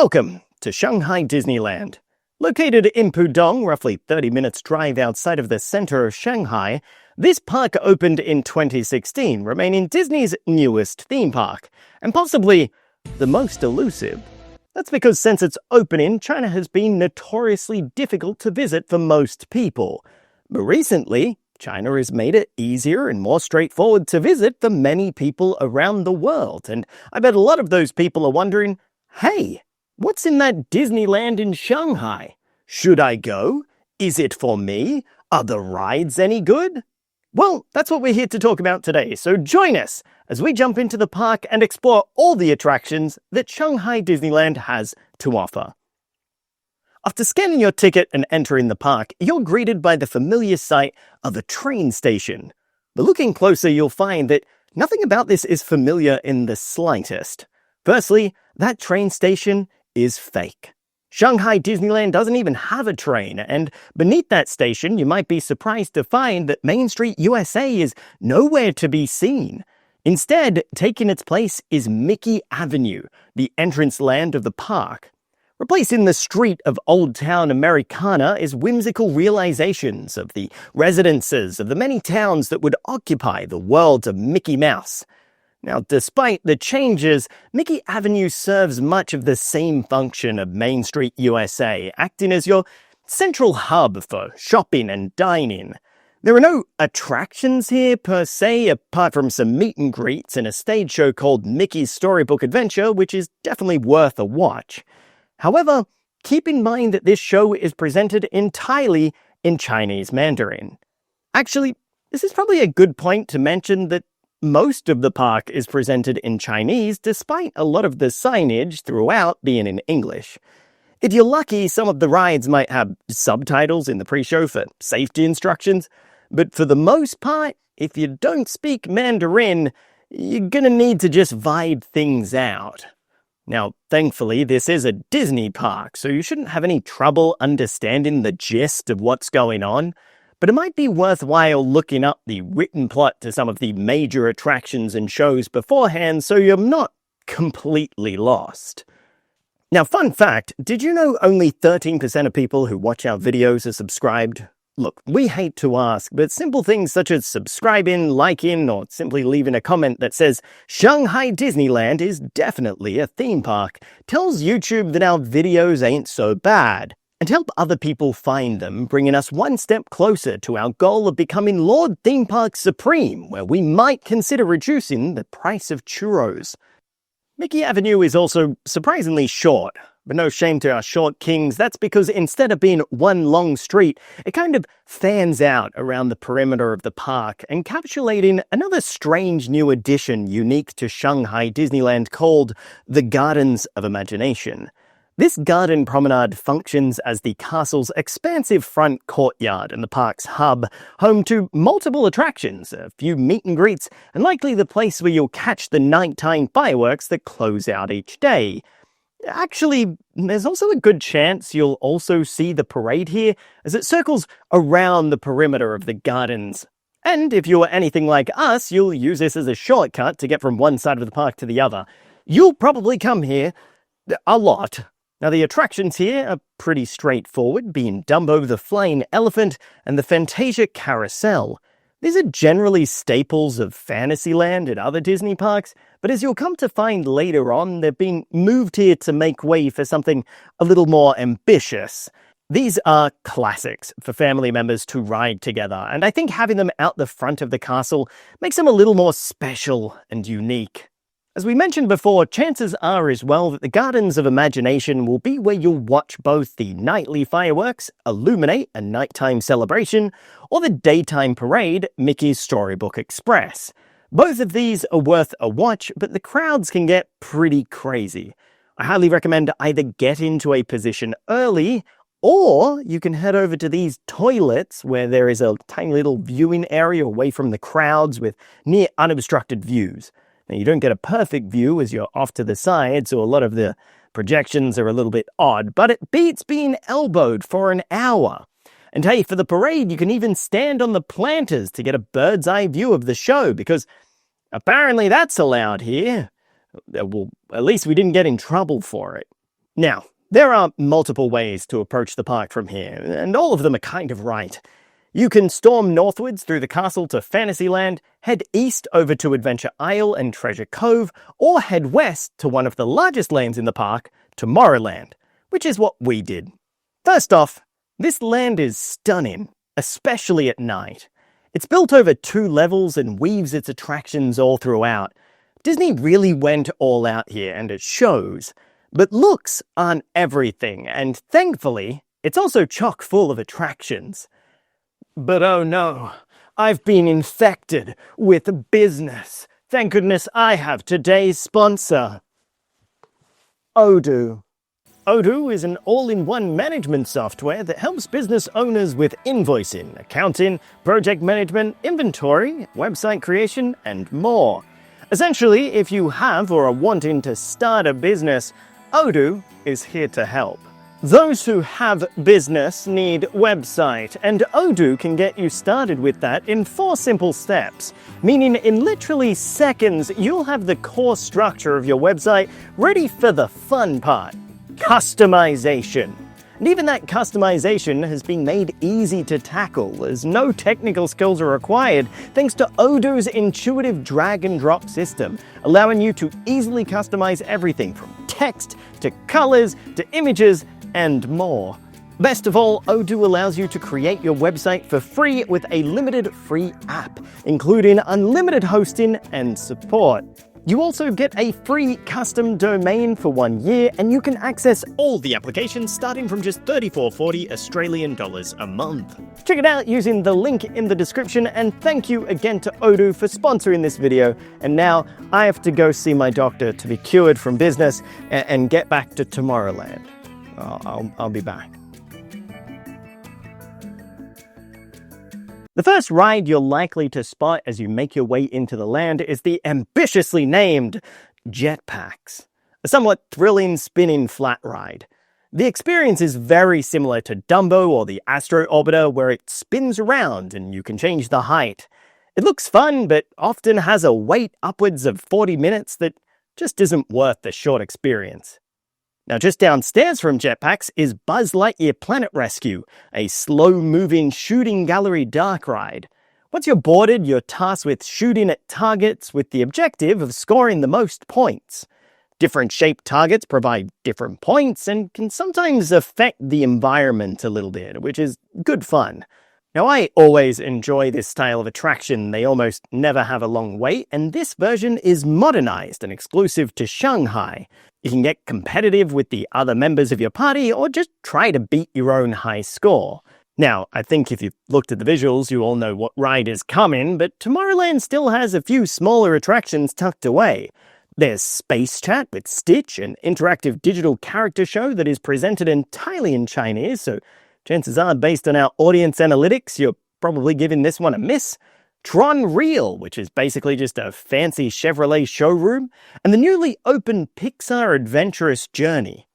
Welcome to Shanghai Disneyland. Located in Pudong, roughly 30 minutes drive outside of the center of Shanghai, this park opened in 2016, remaining Disney's newest theme park, and possibly the most elusive. That's because since its opening, China has been notoriously difficult to visit for most people. But recently, China has made it easier and more straightforward to visit for many people around the world, and I bet a lot of those people are wondering, hey, what's in that Disneyland in Shanghai? Should I go? Is it for me? Are the rides any good? Well, that's what we're here to talk about today, so join us as we jump into the park and explore all the attractions that Shanghai Disneyland has to offer. After scanning your ticket and entering the park, you're greeted by the familiar sight of a train station. But looking closer, you'll find that nothing about this is familiar in the slightest. Firstly, that train station is fake. Shanghai Disneyland doesn't even have a train, and beneath that station, you might be surprised to find that Main Street USA is nowhere to be seen. Instead, taking its place is Mickey Avenue, the entrance land of the park. Replacing the street of Old Town Americana is whimsical realizations of the residences of the many towns that would occupy the world of Mickey Mouse. Now, despite the changes, Mickey Avenue serves much of the same function of Main Street USA, acting as your central hub for shopping and dining. There are no attractions here per se, apart from some meet and greets and a stage show called Mickey's Storybook Adventure, which is definitely worth a watch. However, keep in mind that this show is presented entirely in Chinese Mandarin. Actually, this is probably a good point to mention that most of the park is presented in Chinese, despite a lot of the signage throughout being in English. If you're lucky, some of the rides might have subtitles in the pre-show for safety instructions, but for the most part, if you don't speak Mandarin, you're gonna need to just vibe things out. Now, thankfully, this is a Disney park, so you shouldn't have any trouble understanding the gist of what's going on. But it might be worthwhile looking up the written plot to some of the major attractions and shows beforehand so you're not completely lost. Now, fun fact, did you know only 13% of people who watch our videos are subscribed? Look, we hate to ask, but simple things such as subscribing, liking, or simply leaving a comment that says, Shanghai Disneyland is definitely a theme park, tells YouTube that our videos ain't so bad, and help other people find them, bringing us one step closer to our goal of becoming Lord Theme Park Supreme, where we might consider reducing the price of churros. Mickey Avenue is also surprisingly short, but no shame to our short kings, that's because instead of being one long street, it kind of fans out around the perimeter of the park, encapsulating another strange new addition unique to Shanghai Disneyland called the Gardens of Imagination. This garden promenade functions as the castle's expansive front courtyard and the park's hub, home to multiple attractions, a few meet and greets, and likely the place where you'll catch the nighttime fireworks that close out each day. Actually, there's also a good chance you'll also see the parade here as it circles around the perimeter of the gardens. And if you're anything like us, you'll use this as a shortcut to get from one side of the park to the other. You'll probably come here a lot. Now, the attractions here are pretty straightforward, being Dumbo the Flying Elephant and the Fantasia Carousel. These are generally staples of Fantasyland and other Disney parks, but as you'll come to find later on, they've been moved here to make way for something a little more ambitious. These are classics for family members to ride together, and I think having them out the front of the castle makes them a little more special and unique. As we mentioned before, chances are as well that the Gardens of Imagination will be where you'll watch both the nightly fireworks, Illuminate, a nighttime celebration, or the daytime parade, Mickey's Storybook Express. Both of these are worth a watch, but the crowds can get pretty crazy. I highly recommend either get into a position early, or you can head over to these toilets where there is a tiny little viewing area away from the crowds with near unobstructed views. Now, you don't get a perfect view as you're off to the side, so a lot of the projections are a little bit odd, but it beats being elbowed for an hour. And hey, for the parade, you can even stand on the planters to get a bird's eye view of the show, because apparently that's allowed here. Well, at least we didn't get in trouble for it. Now, there are multiple ways to approach the park from here, and all of them are kind of right. You can storm northwards through the castle to Fantasyland, head east over to Adventure Isle and Treasure Cove, or head west to one of the largest lanes in the park, Tomorrowland, which is what we did. First off, this land is stunning, especially at night. It's built over 2 levels and weaves its attractions all throughout. Disney really went all out here, and it shows. But looks aren't everything, and thankfully, it's also chock full of attractions. But oh no, I've been infected with business. Thank goodness I have today's sponsor, Odoo. Odoo is an all-in-one management software that helps business owners with invoicing, accounting, project management, inventory, website creation, and more. Essentially, if you have or are wanting to start a business, Odoo is here to help. Those who have business need website, and Odoo can get you started with that in 4 simple steps, meaning in literally seconds you'll have the core structure of your website ready for the fun part, customization. And even that customization has been made easy to tackle, as no technical skills are required thanks to Odoo's intuitive drag-and-drop system, allowing you to easily customize everything from text to colors to images and more. Best of all, Odoo allows you to create your website for free with a limited free app, including unlimited hosting and support. You also get a free custom domain for 1 year, and you can access all the applications starting from just $34.40 Australian dollars a month. Check it out using the link in the description, and thank you again to Odoo for sponsoring this video. And now I have to go see my doctor to be cured from business and get back to Tomorrowland. I'll be back. The first ride you're likely to spot as you make your way into the land is the ambitiously named Jetpacks, a somewhat thrilling spinning flat ride. The experience is very similar to Dumbo or the Astro Orbiter, where it spins around and you can change the height. It looks fun, but often has a wait upwards of 40 minutes that just isn't worth the short experience. Now, just downstairs from Jetpacks is Buzz Lightyear Planet Rescue, a slow-moving shooting gallery dark ride. Once you're boarded, you're tasked with shooting at targets with the objective of scoring the most points. Different shaped targets provide different points and can sometimes affect the environment a little bit, which is good fun. Now, I always enjoy this style of attraction. They almost never have a long wait, and this version is modernized and exclusive to Shanghai. You can get competitive with the other members of your party or just try to beat your own high score. Now, I think if you've looked at the visuals, you all know what ride is coming, but Tomorrowland still has a few smaller attractions tucked away. There's Space Chat with Stitch, an interactive digital character show that is presented entirely in Chinese, so chances are, based on our audience analytics, you're probably giving this one a miss. TRON Real, which is basically just a fancy Chevrolet showroom, and the newly opened Pixar Adventurous Journey.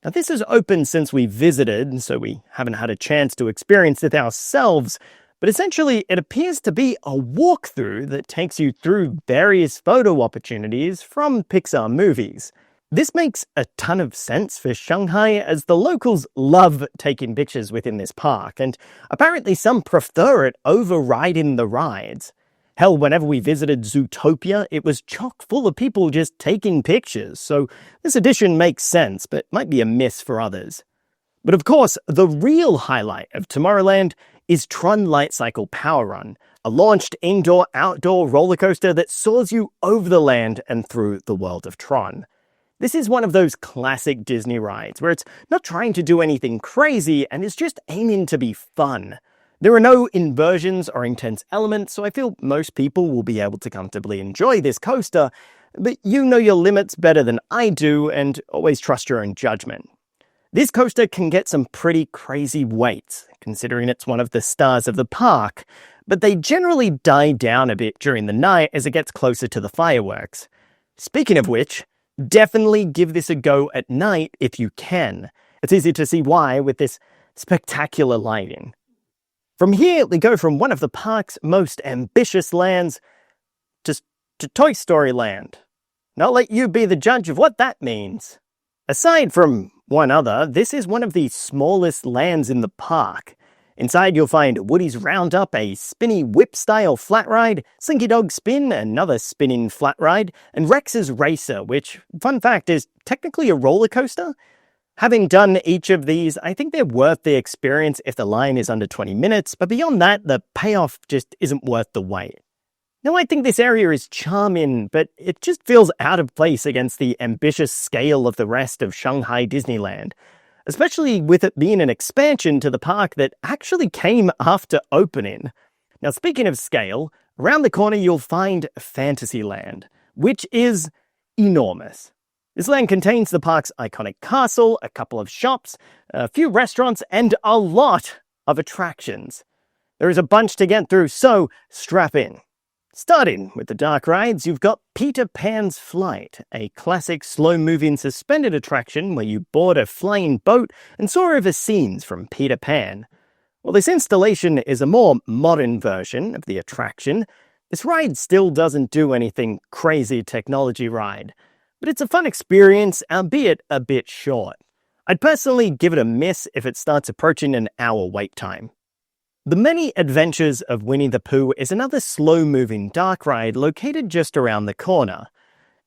Now, this is open since we visited, so we haven't had a chance to experience it ourselves, but essentially it appears to be a walkthrough that takes you through various photo opportunities from Pixar movies. This makes a ton of sense for Shanghai, as the locals love taking pictures within this park, and apparently some prefer it over riding the rides. Hell, whenever we visited Zootopia, it was chock full of people just taking pictures, so this addition makes sense, but might be a miss for others. But of course, the real highlight of Tomorrowland is TRON Lightcycle Power Run, a launched indoor-outdoor roller coaster that soars you over the land and through the world of Tron. This is one of those classic Disney rides where it's not trying to do anything crazy and is just aiming to be fun. There are no inversions or intense elements, so I feel most people will be able to comfortably enjoy this coaster, but you know your limits better than I do, and always trust your own judgment. This coaster can get some pretty crazy waits, considering it's one of the stars of the park, but they generally die down a bit during the night as it gets closer to the fireworks. Speaking of which, definitely give this a go at night if you can. It's easy to see why with this spectacular lighting. From here, we go from one of the park's most ambitious lands to Toy Story Land. And I'll let you be the judge of what that means. Aside from one other, this is one of the smallest lands in the park. Inside you'll find Woody's Roundup, a spinny whip-style flat ride, Slinky Dog Spin, another spinning flat ride, and Rex's Racer, which, fun fact, is technically a roller coaster. Having done each of these, I think they're worth the experience if the line is under 20 minutes, but beyond that, the payoff just isn't worth the wait. Now, I think this area is charming, but it just feels out of place against the ambitious scale of the rest of Shanghai Disneyland, especially with it being an expansion to the park that actually came after opening. Now, speaking of scale, around the corner you'll find Fantasyland, which is enormous. This land contains the park's iconic castle, a couple of shops, a few restaurants, and a lot of attractions. There is a bunch to get through, so strap in. Starting with the dark rides, you've got Peter Pan's Flight, a classic slow-moving suspended attraction where you board a flying boat and soar over scenes from Peter Pan. While this installation is a more modern version of the attraction, this ride still doesn't do anything crazy technology ride. But it's a fun experience, albeit a bit short. I'd personally give it a miss if it starts approaching an hour wait time. The Many Adventures of Winnie the Pooh is another slow-moving dark ride located just around the corner.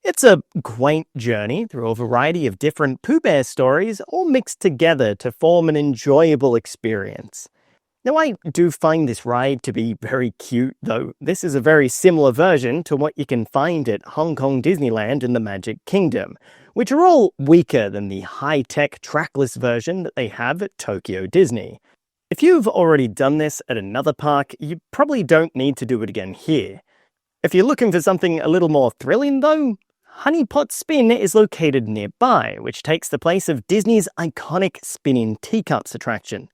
It's a quaint journey through a variety of different Pooh Bear stories, all mixed together to form an enjoyable experience. Now, I do find this ride to be very cute, though this is a very similar version to what you can find at Hong Kong Disneyland and the Magic Kingdom, which are all weaker than the high-tech trackless version that they have at Tokyo Disney. If you've already done this at another park, you probably don't need to do it again here. If you're looking for something a little more thrilling, though, Honey Pot Spin is located nearby, which takes the place of Disney's iconic Spinning Teacups attraction.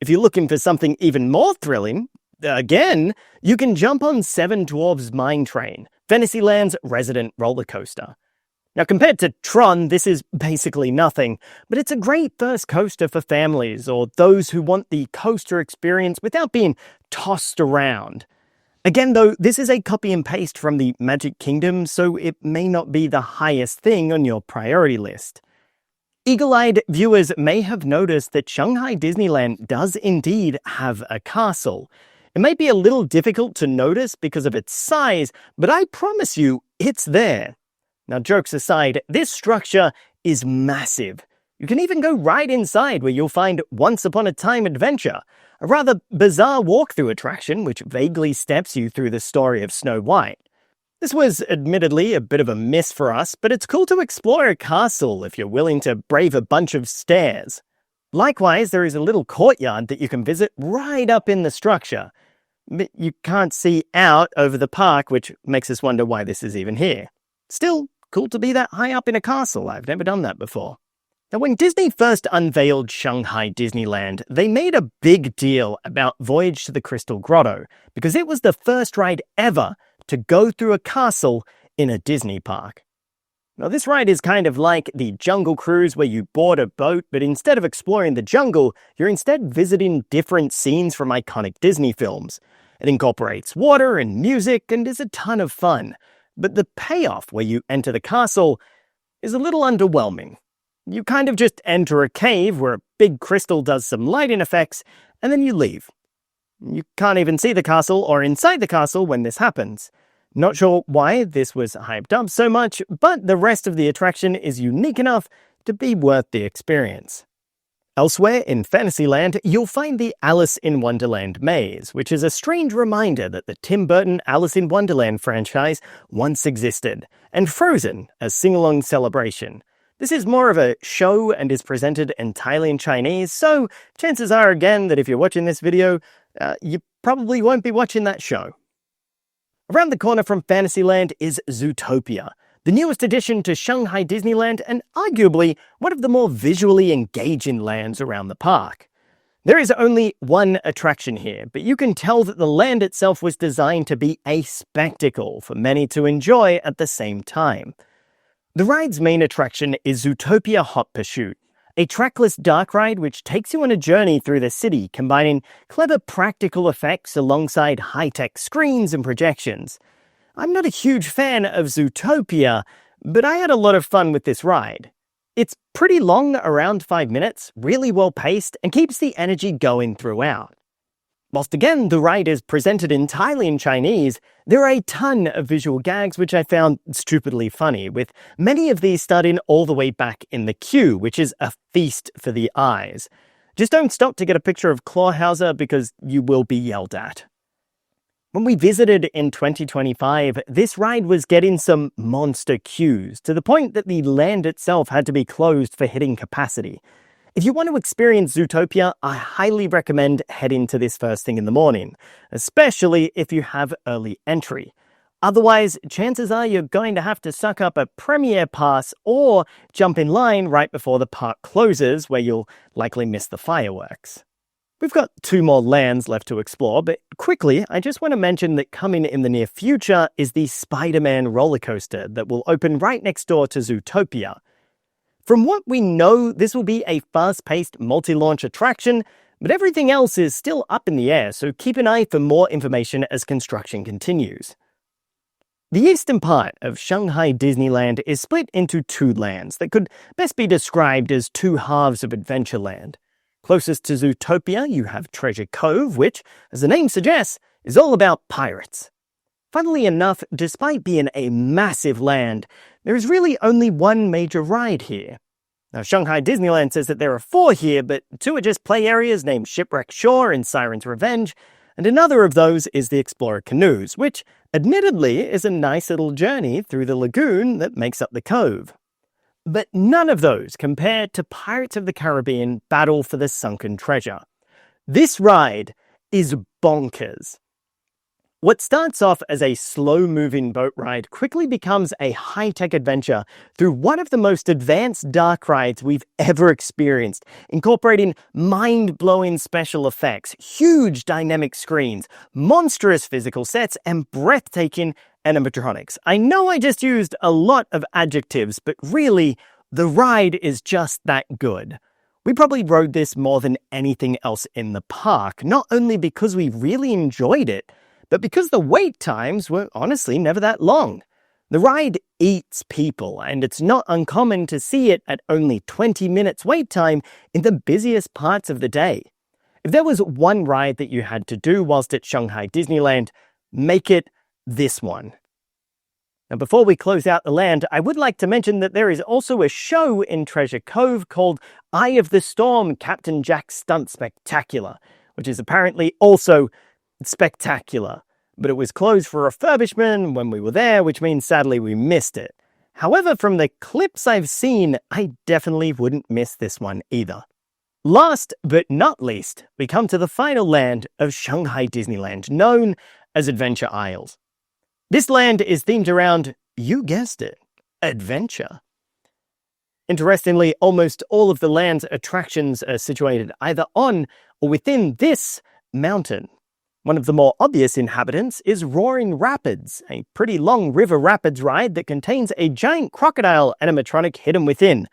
If you're looking for something even more thrilling, again, you can jump on Seven Dwarfs Mine Train, Fantasyland's resident roller coaster. Now, compared to TRON, this is basically nothing, but it's a great first coaster for families or those who want the coaster experience without being tossed around. Again, though, this is a copy and paste from the Magic Kingdom, so it may not be the highest thing on your priority list. Eagle-eyed viewers may have noticed that Shanghai Disneyland does indeed have a castle. It may be a little difficult to notice because of its size, but I promise you, it's there. Now, jokes aside, this structure is massive. You can even go right inside where you'll find Once Upon a Time Adventure, a rather bizarre walkthrough attraction which vaguely steps you through the story of Snow White. This was admittedly a bit of a miss for us, but it's cool to explore a castle if you're willing to brave a bunch of stairs. Likewise, there is a little courtyard that you can visit right up in the structure. But you can't see out over the park, which makes us wonder why this is even here. Still, cool to be that high up in a castle. I've never done that before. Now, when Disney first unveiled Shanghai Disneyland, they made a big deal about Voyage to the Crystal Grotto, because it was the first ride ever to go through a castle in a Disney park. Now, this ride is kind of like the Jungle Cruise where you board a boat, but instead of exploring the jungle, you're instead visiting different scenes from iconic Disney films. It incorporates water and music and is a ton of fun. But the payoff where you enter the castle is a little underwhelming. You kind of just enter a cave where a big crystal does some lighting effects, and then you leave. You can't even see the castle or inside the castle when this happens. Not sure why this was hyped up so much, but the rest of the attraction is unique enough to be worth the experience. Elsewhere in Fantasyland, you'll find the Alice in Wonderland maze, which is a strange reminder that the Tim Burton Alice in Wonderland franchise once existed, and Frozen, a sing-along celebration. This is more of a show and is presented entirely in Chinese, so chances are again that if you're watching this video, you probably won't be watching that show. Around the corner from Fantasyland is Zootopia, the newest addition to Shanghai Disneyland and arguably one of the more visually engaging lands around the park. There is only one attraction here, but you can tell that the land itself was designed to be a spectacle for many to enjoy at the same time. The ride's main attraction is Zootopia Hot Pursuit, a trackless dark ride which takes you on a journey through the city, combining clever practical effects alongside high-tech screens and projections. I'm not a huge fan of Zootopia, but I had a lot of fun with this ride. It's pretty long, around 5 minutes, really well paced, and keeps the energy going throughout. Whilst again, the ride is presented entirely in Chinese, there are a ton of visual gags which I found stupidly funny, with many of these starting all the way back in the queue, which is a feast for the eyes. Just don't stop to get a picture of Clawhauser because you will be yelled at. When we visited in 2025, this ride was getting some monster queues, to the point that the land itself had to be closed for hitting capacity. If you want to experience Zootopia, I highly recommend heading to this first thing in the morning, especially if you have early entry. Otherwise, chances are you're going to have to suck up a premiere pass or jump in line right before the park closes, where you'll likely miss the fireworks. We've got 2 more lands left to explore, but quickly, I just want to mention that coming in the near future is the Spider-Man roller coaster that will open right next door to Zootopia. From what we know, this will be a fast-paced multi-launch attraction, but everything else is still up in the air, so keep an eye for more information as construction continues. The eastern part of Shanghai Disneyland is split into 2 lands that could best be described as 2 halves of Adventureland. Closest to Zootopia, you have Treasure Cove, which, as the name suggests, is all about pirates. Funnily enough, despite being a massive land, there is really only one major ride here. Now, Shanghai Disneyland says that there are 4 here, but 2 are just play areas named Shipwreck Shore and Siren's Revenge, and another of those is the Explorer Canoes, which, admittedly, is a nice little journey through the lagoon that makes up the cove. But none of those compare to Pirates of the Caribbean Battle for the Sunken Treasure. This ride is bonkers. What starts off as a slow-moving boat ride quickly becomes a high-tech adventure through one of the most advanced dark rides we've ever experienced, incorporating mind-blowing special effects, huge dynamic screens, monstrous physical sets, and breathtaking animatronics. I know I just used a lot of adjectives, but really, the ride is just that good. We probably rode this more than anything else in the park, not only because we really enjoyed it, but because the wait times were honestly never that long. The ride eats people, and it's not uncommon to see it at only 20 minutes wait time in the busiest parts of the day. If there was one ride that you had to do whilst at Shanghai Disneyland, make it this one. Now, before we close out the land, I would like to mention that there is also a show in Treasure Cove called Eye of the Storm Captain Jack's Stunt Spectacular, which is apparently also spectacular, but it was closed for refurbishment when we were there, which means sadly we missed it. However, from the clips I've seen, I definitely wouldn't miss this one either. Last but not least, we come to the final land of Shanghai Disneyland, known as Adventure Isles. This land is themed around, you guessed it, adventure. Interestingly, almost all of the land's attractions are situated either on or within this mountain. One of the more obvious inhabitants is Roaring Rapids, a pretty long river rapids ride that contains a giant crocodile animatronic hidden within.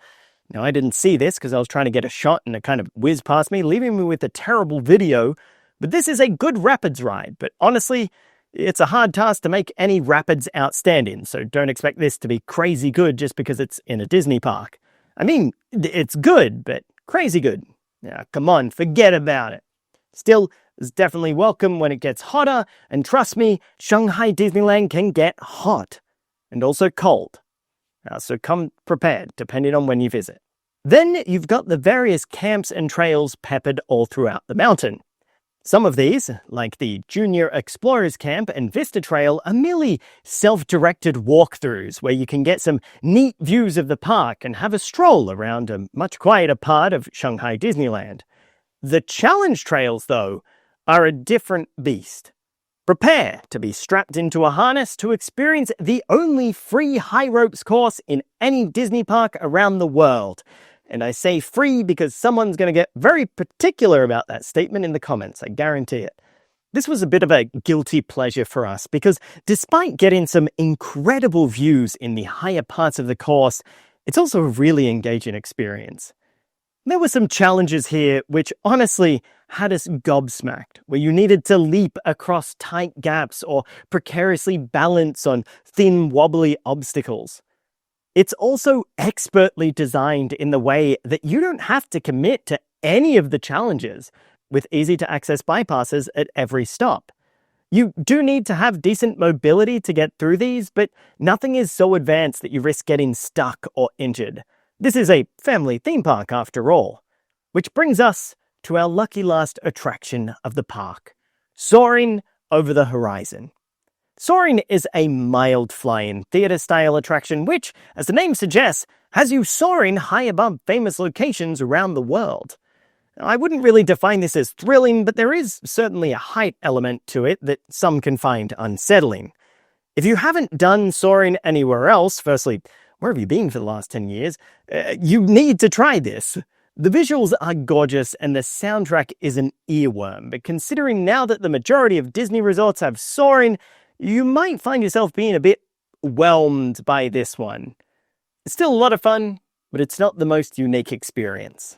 Now, I didn't see this because I was trying to get a shot and it kind of whizzed past me, leaving me with a terrible video, but this is a good rapids ride, but honestly, it's a hard task to make any rapids outstanding, so don't expect this to be crazy good just because it's in a Disney park. I mean, it's good, but crazy good. Yeah, come on, forget about it. Still, it's definitely welcome when it gets hotter, and trust me, Shanghai Disneyland can get hot, and also cold. So come prepared, depending on when you visit. Then you've got the various camps and trails peppered all throughout the mountain. Some of these, like the Junior Explorers Camp and Vista Trail, are merely self-directed walkthroughs where you can get some neat views of the park and have a stroll around a much quieter part of Shanghai Disneyland. The challenge trails, though, are a different beast. Prepare to be strapped into a harness to experience the only free high ropes course in any Disney park around the world. And I say free because someone's going to get very particular about that statement in the comments, I guarantee it. This was a bit of a guilty pleasure for us because despite getting some incredible views in the higher parts of the course, it's also a really engaging experience. There were some challenges here which honestly had us gobsmacked, where you needed to leap across tight gaps or precariously balance on thin, wobbly obstacles. It's also expertly designed in the way that you don't have to commit to any of the challenges, with easy-to-access bypasses at every stop. You do need to have decent mobility to get through these, but nothing is so advanced that you risk getting stuck or injured. This is a family theme park after all. Which brings us to our lucky last attraction of the park, Soaring Over the Horizon. Soaring is a mild flying theater-style attraction which, as the name suggests, has you soaring high above famous locations around the world. I wouldn't really define this as thrilling, but there is certainly a height element to it that some can find unsettling. If you haven't done soaring anywhere else, firstly, where have you been for the last 10 years? You need to try this. The visuals are gorgeous and the soundtrack is an earworm, but considering now that the majority of Disney resorts have soaring, you might find yourself being a bit whelmed by this one. It's still a lot of fun, but it's not the most unique experience.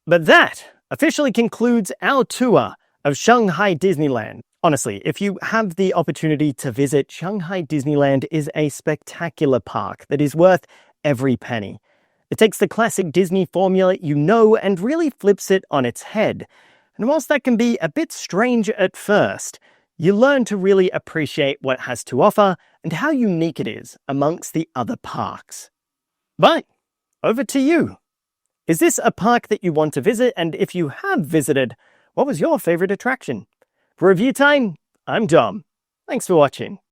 But that officially concludes our tour of Shanghai Disneyland. Honestly, if you have the opportunity to visit, Shanghai Disneyland is a spectacular park that is worth every penny. It takes the classic Disney formula you know and really flips it on its head. And whilst that can be a bit strange at first, you learn to really appreciate what it has to offer and how unique it is amongst the other parks. But over to you. Is this a park that you want to visit? And if you have visited, what was your favorite attraction? For ReviewTyme, I'm Dom. Thanks for watching.